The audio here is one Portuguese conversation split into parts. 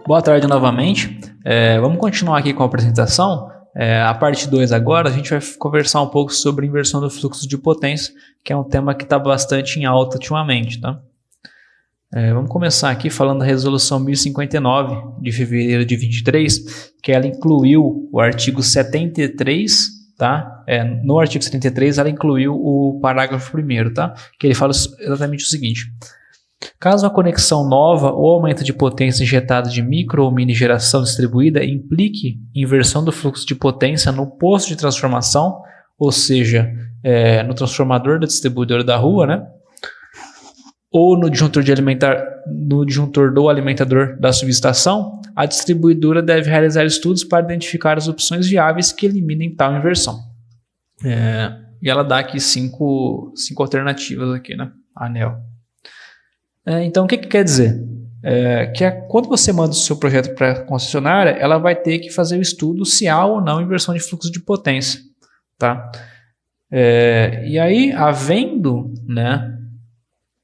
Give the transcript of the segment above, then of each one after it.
Boa tarde novamente. Vamos continuar aqui com a apresentação. A parte 2 agora, a gente vai conversar um pouco sobre inversão do fluxo de potência, que é um tema que está bastante em alta ultimamente, tá? Vamos começar aqui falando da resolução 1059 de fevereiro de 23, que ela incluiu o artigo 73, tá? No artigo 73 ela incluiu o parágrafo 1º, tá? Que ele fala exatamente o seguinte: caso a conexão nova ou aumento de potência injetada de micro ou mini geração distribuída implique inversão do fluxo de potência no posto de transformação, ou seja, no transformador da distribuidora da rua, né? Ou no disjuntor do alimentador da subestação, a distribuidora deve realizar estudos para identificar as opções viáveis que eliminem tal inversão. E ela dá aqui cinco alternativas aqui, né? ANEEL. Então, o que quer dizer? Quando você manda o seu projeto para a concessionária, ela vai ter que fazer o estudo se há ou não inversão de fluxo de potência, tá? E aí, havendo, né,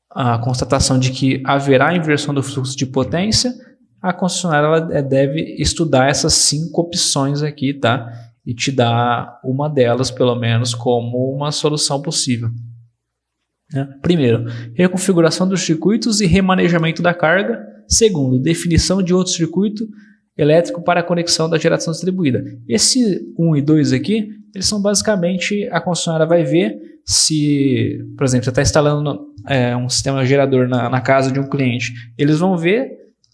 a constatação de que haverá inversão do fluxo de potência, a concessionária ela deve estudar essas 5 opções aqui, tá? E te dar uma delas, pelo menos, como uma solução possível. Primeiro, reconfiguração dos circuitos e remanejamento da carga. Segundo, definição de outro circuito elétrico para a conexão da geração distribuída. Esse 1 e 2 aqui, eles são basicamente, a concessionária vai ver se, por exemplo, você está instalando um sistema gerador na casa de um cliente. Eles vão ver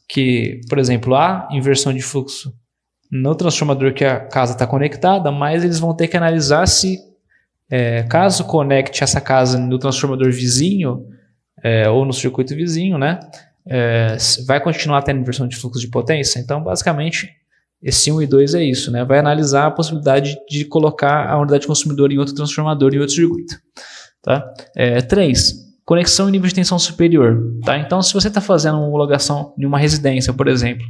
que, por exemplo, há inversão de fluxo no transformador que a casa está conectada, mas eles vão ter que analisar se caso conecte essa casa no transformador vizinho ou no circuito vizinho, né, vai continuar tendo inversão de fluxo de potência. Então, basicamente, esse 1 e 2 é isso, né? Vai analisar a possibilidade de colocar a unidade consumidora em outro transformador e outro circuito. Tá? 3. Conexão em nível de tensão superior. Tá? Então, se você está fazendo uma homologação em uma residência, por exemplo,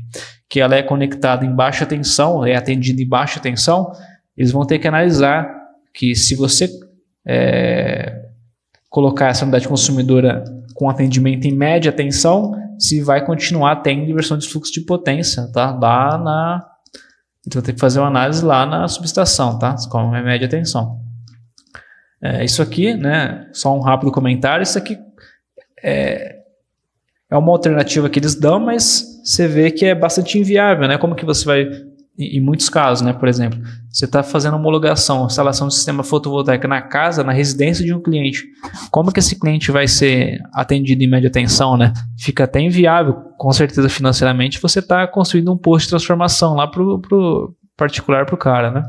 que ela é conectada em baixa tensão, é atendida em baixa tensão, eles vão ter que analisar que se você colocar essa unidade consumidora com atendimento em média tensão, se vai continuar tendo inversão de fluxo de potência, tá? Então vai ter que fazer uma análise lá na subestação, tá? Com a média tensão. Isso aqui, né? Só um rápido comentário. Isso aqui é uma alternativa que eles dão, mas você vê que é bastante inviável, né? Como que você vai, em muitos casos, né? Por exemplo, você está fazendo homologação, instalação de sistema fotovoltaico na casa, na residência de um cliente. Como que esse cliente vai ser atendido em média tensão, né? Fica até inviável, com certeza financeiramente, você está construindo um posto de transformação lá pro particular para o cara, né?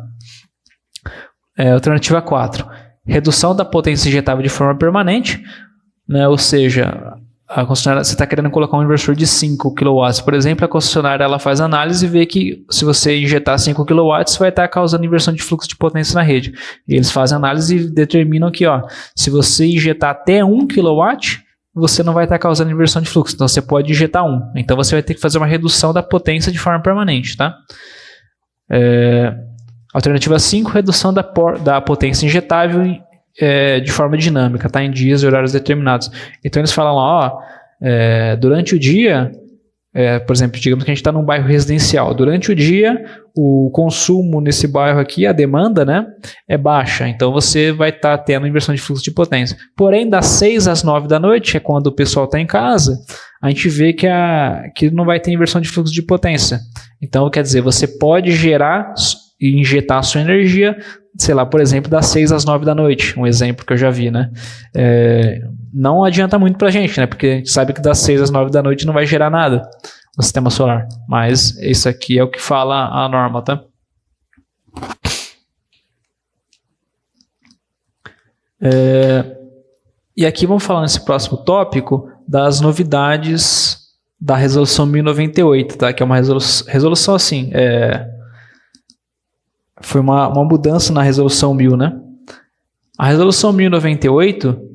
Alternativa 4. Redução da potência injetável de forma permanente, né? Ou seja, a concessionária, você está querendo colocar um inversor de 5 kW, por exemplo, a concessionária ela faz análise e vê que se você injetar 5 kW vai estar causando inversão de fluxo de potência na rede. E eles fazem análise e determinam que, se você injetar até 1 kW, você não vai estar causando inversão de fluxo. Então você pode injetar 1. Então você vai ter que fazer uma redução da potência de forma permanente, tá? Alternativa 5, redução da potência injetável de forma dinâmica, tá? Em dias e horários determinados. Então eles falam lá, durante o dia, por exemplo, digamos que a gente está num bairro residencial. Durante o dia, o consumo nesse bairro aqui, a demanda, né, é baixa. Então você vai estar tendo inversão de fluxo de potência. Porém, das 6 às 9 da noite, é quando o pessoal está em casa, a gente vê que não vai ter inversão de fluxo de potência. Então, quer dizer, você pode gerar e injetar a sua energia, sei lá, por exemplo, das 6 às 9 da noite, um exemplo que eu já vi, né? Não adianta muito pra gente, né? Porque a gente sabe que das 6 às 9 da noite não vai gerar nada no sistema solar. Mas isso aqui é o que fala a norma, tá? E aqui vamos falar nesse próximo tópico das novidades da resolução 1098, tá? Que é uma resolução assim, foi uma mudança na resolução 1000, né? A resolução 1098,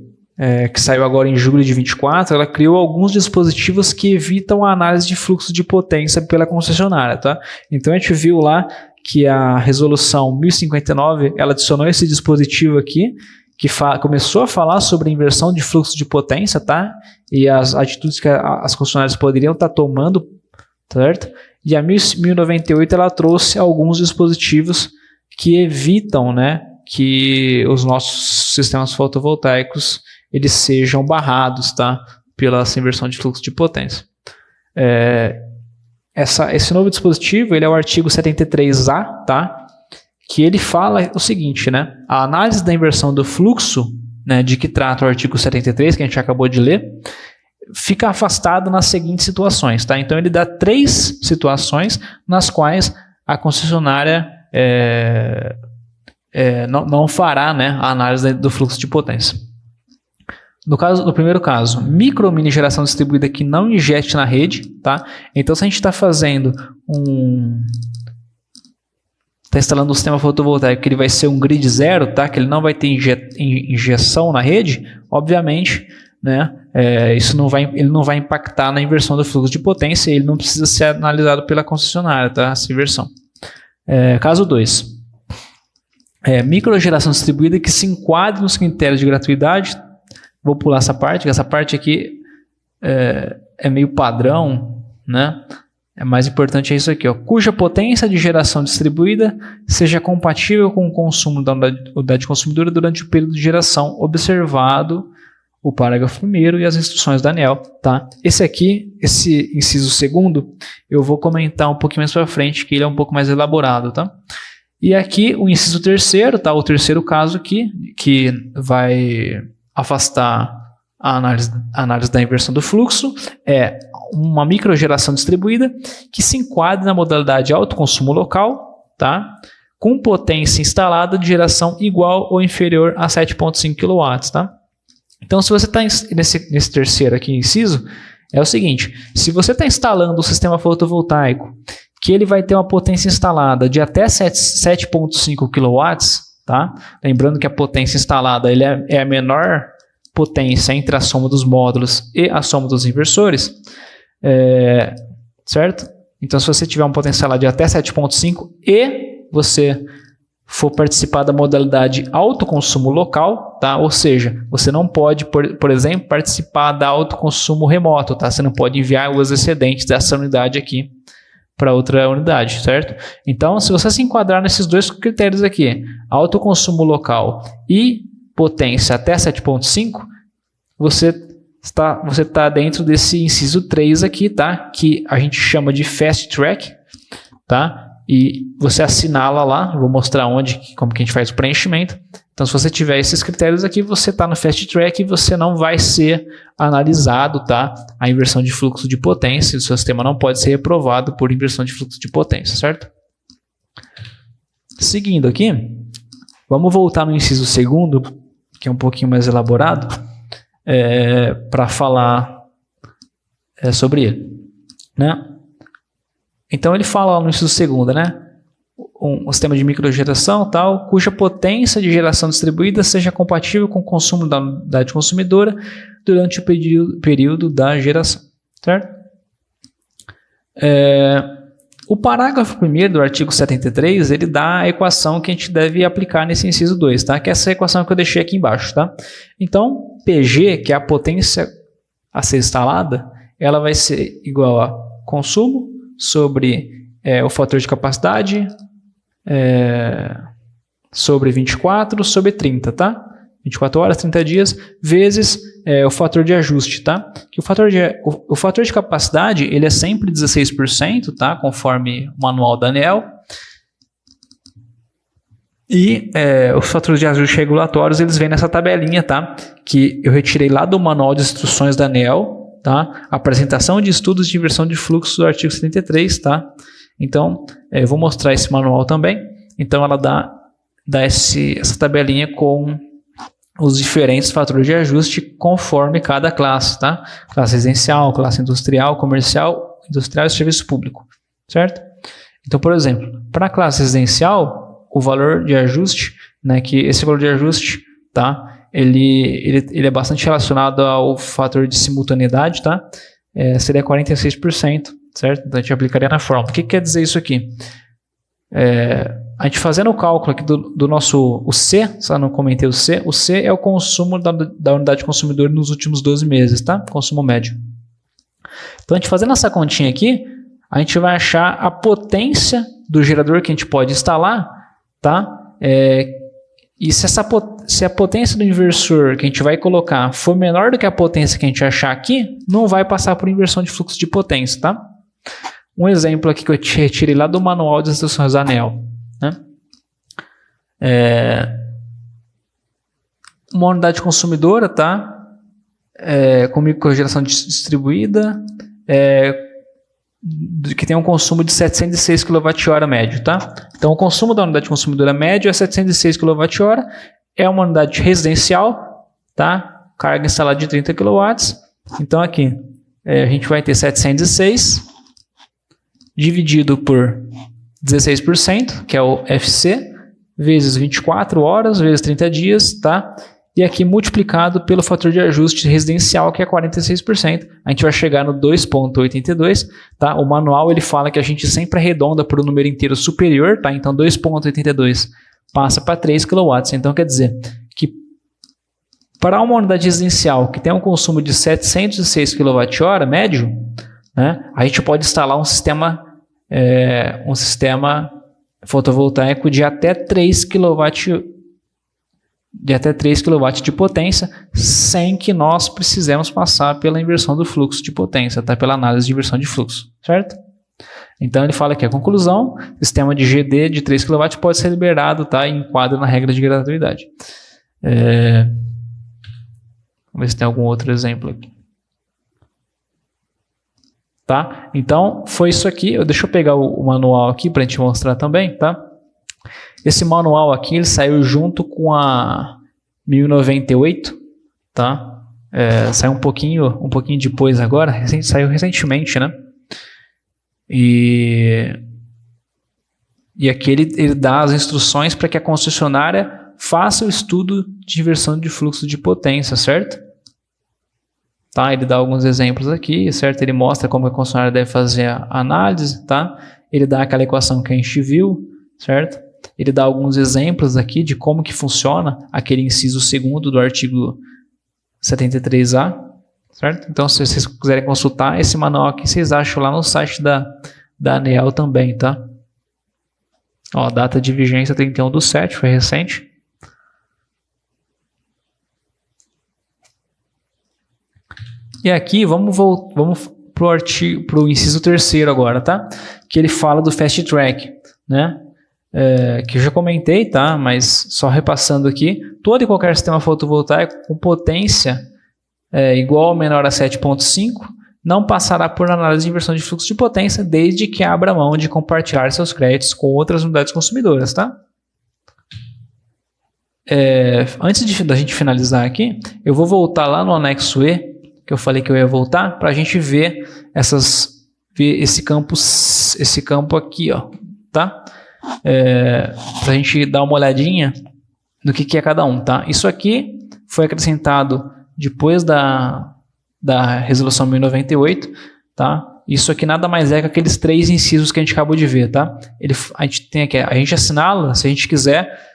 que saiu agora em julho de 24, ela criou alguns dispositivos que evitam a análise de fluxo de potência pela concessionária, tá? Então a gente viu lá que a resolução 1059, ela adicionou esse dispositivo aqui, que começou a falar sobre a inversão de fluxo de potência, tá? E as atitudes que as concessionárias poderiam estar tomando, certo? E a 1098 ela trouxe alguns dispositivos que evitam, né, que os nossos sistemas fotovoltaicos eles sejam barrados, tá, pela essa inversão de fluxo de potência. Esse novo dispositivo ele é o artigo 73A, tá, que ele fala o seguinte, né, a análise da inversão do fluxo, né, de que trata o artigo 73, que a gente acabou de ler, fica afastado nas seguintes situações, tá? Então ele dá 3 situações nas quais a concessionária não fará, né, a análise do fluxo de potência. No primeiro caso, micro ou mini geração distribuída que não injete na rede, tá? Então se a gente está fazendo está instalando um sistema fotovoltaico que ele vai ser um grid zero, tá? Que ele não vai ter injeção na rede, obviamente, né? Ele não vai impactar na inversão do fluxo de potência, ele não precisa ser analisado pela concessionária, tá? Essa inversão. Caso 2. Microgeração distribuída que se enquadre nos critérios de gratuidade. Vou pular essa parte, que essa parte aqui é meio padrão, né? Mais importante é isso aqui, ó, cuja potência de geração distribuída seja compatível com o consumo da unidade consumidora durante o período de geração, observado o parágrafo 1º e as instruções da ANEEL, tá? Esse inciso 2º, eu vou comentar um pouquinho mais para frente, que ele é um pouco mais elaborado, tá? E aqui o inciso 3º, tá? O terceiro caso aqui, que vai afastar a análise da inversão do fluxo, é uma microgeração distribuída que se enquadre na modalidade autoconsumo local, tá? Com potência instalada de geração igual ou inferior a 7,5 kW, tá? Então, se você está nesse terceiro aqui inciso, é o seguinte, se você está instalando um sistema fotovoltaico que ele vai ter uma potência instalada de até 7,5 kW, tá? Lembrando que a potência instalada ele é a menor potência entre a soma dos módulos e a soma dos inversores, certo? Então, se você tiver uma potência instalada de até 7,5 e você for participar da modalidade autoconsumo local, tá? Ou seja, você não pode, por exemplo, participar da autoconsumo remoto, tá? Você não pode enviar os excedentes dessa unidade aqui para outra unidade, certo? Então, se você se enquadrar nesses dois critérios aqui, autoconsumo local e potência até 7,5, você está dentro desse inciso 3 aqui, tá? Que a gente chama de fast track, tá? E você assinala lá, eu vou mostrar como que a gente faz o preenchimento. Então, se você tiver esses critérios aqui, você está no fast track e você não vai ser analisado, tá? A inversão de fluxo de potência, o seu sistema não pode ser reprovado por inversão de fluxo de potência, certo? Seguindo aqui, vamos voltar no inciso 2º, que é um pouquinho mais elaborado, para falar sobre ele, né? Então ele fala no inciso 2º, né? Um sistema de microgeração tal, cuja potência de geração distribuída seja compatível com o consumo da unidade consumidora durante o período da geração, certo? O parágrafo 1º do artigo 73, ele dá a equação que a gente deve aplicar nesse inciso 2, tá? Que é essa equação que eu deixei aqui embaixo, tá? Então, PG, que é a potência a ser instalada, ela vai ser igual a consumo sobre o fator de capacidade sobre 24 sobre 30, tá? 24 horas, 30 dias, vezes o fator de ajuste, tá? Que o fator de capacidade, ele é sempre 16%, tá? Conforme o manual da ANEEL. E os fatores de ajuste regulatórios, eles vêm nessa tabelinha, tá? Que eu retirei lá do manual de instruções da ANEEL, tá? Apresentação de estudos de inversão de fluxo do artigo 73, tá? Então, eu vou mostrar esse manual também. Então, ela dá essa tabelinha com os diferentes fatores de ajuste conforme cada classe, tá? Classe residencial, classe industrial, comercial, industrial e serviço público, certo? Então, por exemplo, para a classe residencial, o valor de ajuste, né, que esse valor de ajuste, tá? Ele é bastante relacionado ao fator de simultaneidade, tá? Seria 46%, certo? Então a gente aplicaria na fórmula. O que quer dizer isso aqui? A gente fazendo o cálculo aqui do nosso o C, só não comentei o C é o consumo da unidade consumidora nos últimos 12 meses, tá? Consumo médio. Então a gente fazendo essa continha aqui, a gente vai achar a potência do gerador que a gente pode instalar, tá? E se a potência do inversor que a gente vai colocar for menor do que a potência que a gente achar aqui, não vai passar por inversão de fluxo de potência, tá? Um exemplo aqui que eu retirei lá do manual de instruções da ANEEL, né? Uma unidade consumidora, tá? Com microgeração distribuída, que tem um consumo de 706 kWh médio, tá? Então, o consumo da unidade consumidora médio é 706 kWh, é uma unidade residencial, tá? Carga instalada de 30 kW. Então, aqui, a gente vai ter 706 dividido por 16%, que é o FC, vezes 24 horas, vezes 30 dias, tá? E aqui multiplicado pelo fator de ajuste residencial, que é 46%, a gente vai chegar no 2,82, tá? O manual ele fala que a gente sempre arredonda para o número inteiro superior, tá? Então 2,82 passa para 3 kW. Então quer dizer que para uma unidade residencial que tem um consumo de 706 kWh médio, né, a gente pode instalar um sistema fotovoltaico de até 3 kW de potência, sem que nós precisemos passar pela inversão do fluxo de potência, tá? Pela análise de inversão de fluxo, certo? Então ele fala que a conclusão, sistema de GD de 3 kW pode ser liberado, tá? E enquadra na regra de gratuidade. Vamos ver se tem algum outro exemplo aqui. Tá? Então foi isso aqui. Deixa eu pegar o manual aqui para a gente mostrar também, tá? Esse manual aqui ele saiu junto com a 1098, tá? Saiu um pouquinho depois agora, saiu recentemente, né? E aqui ele dá as instruções para que a concessionária faça o estudo de inversão de fluxo de potência, certo? Tá? Ele dá alguns exemplos aqui, certo? Ele mostra como a concessionária deve fazer a análise, tá? Ele dá aquela equação que a gente viu, certo? Ele dá alguns exemplos aqui de como que funciona aquele inciso 2º do artigo 73A, certo? Então, se vocês quiserem consultar esse manual aqui, vocês acham lá no site da ANEEL também, tá? Ó, data de vigência 31/7, foi recente. E aqui, vamos para o inciso 3º agora, tá? Que ele fala do Fast Track, né? Que eu já comentei, tá? Mas só repassando aqui, todo e qualquer sistema fotovoltaico com potência igual ou menor a 7,5 não passará por análise de inversão de fluxo de potência desde que abra mão de compartilhar seus créditos com outras unidades consumidoras, tá? Antes da gente finalizar aqui, eu vou voltar lá no anexo E, que eu falei que eu ia voltar, para a gente ver esse campo aqui, ó, tá? Para a gente dar uma olhadinha no que é cada um, tá? Isso aqui foi acrescentado depois da resolução 1098, tá? Isso aqui nada mais é que aqueles 3 incisos que a gente acabou de ver, tá? A gente assinala, se a gente quiser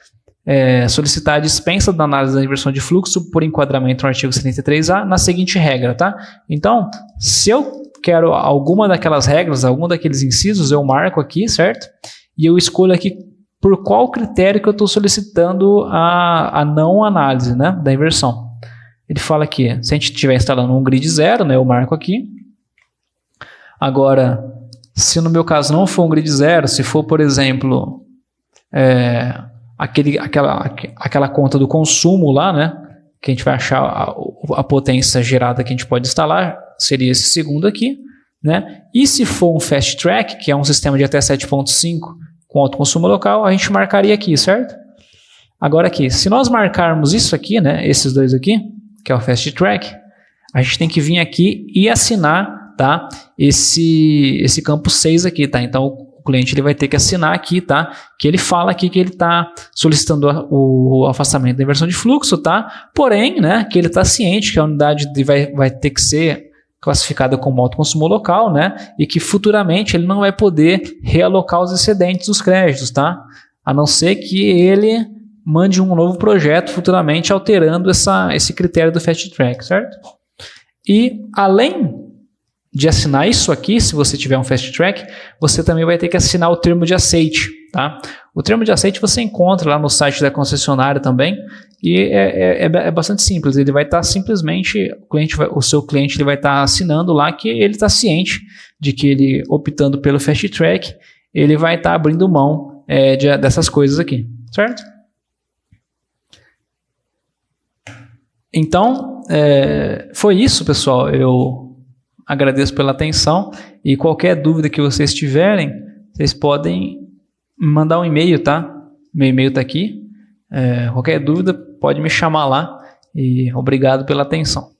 solicitar a dispensa da análise da inversão de fluxo por enquadramento no artigo 73A na seguinte regra, tá? Então, se eu quero alguma daquelas regras, algum daqueles incisos, eu marco aqui, certo? E eu escolho aqui por qual critério que eu estou solicitando a não análise, né, da inversão. Ele fala aqui, se a gente estiver instalando um grid 0, né, eu marco aqui. Agora, se no meu caso não for um grid 0, se for, por exemplo, aquela conta do consumo lá, né, que a gente vai achar a potência gerada que a gente pode instalar, seria esse segundo aqui, né? E se for um Fast Track, que é um sistema de até 7,5 com alto consumo local, a gente marcaria aqui, certo? Agora aqui, se nós marcarmos isso aqui, né, esses dois aqui, que é o Fast Track, a gente tem que vir aqui e assinar, tá, esse campo 6 aqui, tá? Então o cliente ele vai ter que assinar aqui, tá? Que ele fala aqui que ele está solicitando o afastamento da inversão de fluxo, tá? Porém, né, que ele está ciente que a unidade vai ter que ser classificada como alto consumo local, né? E que futuramente ele não vai poder realocar os excedentes dos créditos, tá? A não ser que ele mande um novo projeto futuramente alterando esse critério do Fast Track, certo? E além de assinar isso aqui, se você tiver um Fast Track, você também vai ter que assinar o termo de aceite, tá? O termo de aceite você encontra lá no site da concessionária também, e é bastante simples. Ele vai estar simplesmente, o seu cliente ele vai estar assinando lá que ele está ciente de que ele, optando pelo Fast Track, ele vai estar abrindo mão dessas coisas aqui, certo? Então, foi isso, pessoal. Eu agradeço pela atenção e qualquer dúvida que vocês tiverem, vocês podem mandar um e-mail, tá? Meu e-mail está aqui. Qualquer dúvida, pode me chamar lá e obrigado pela atenção.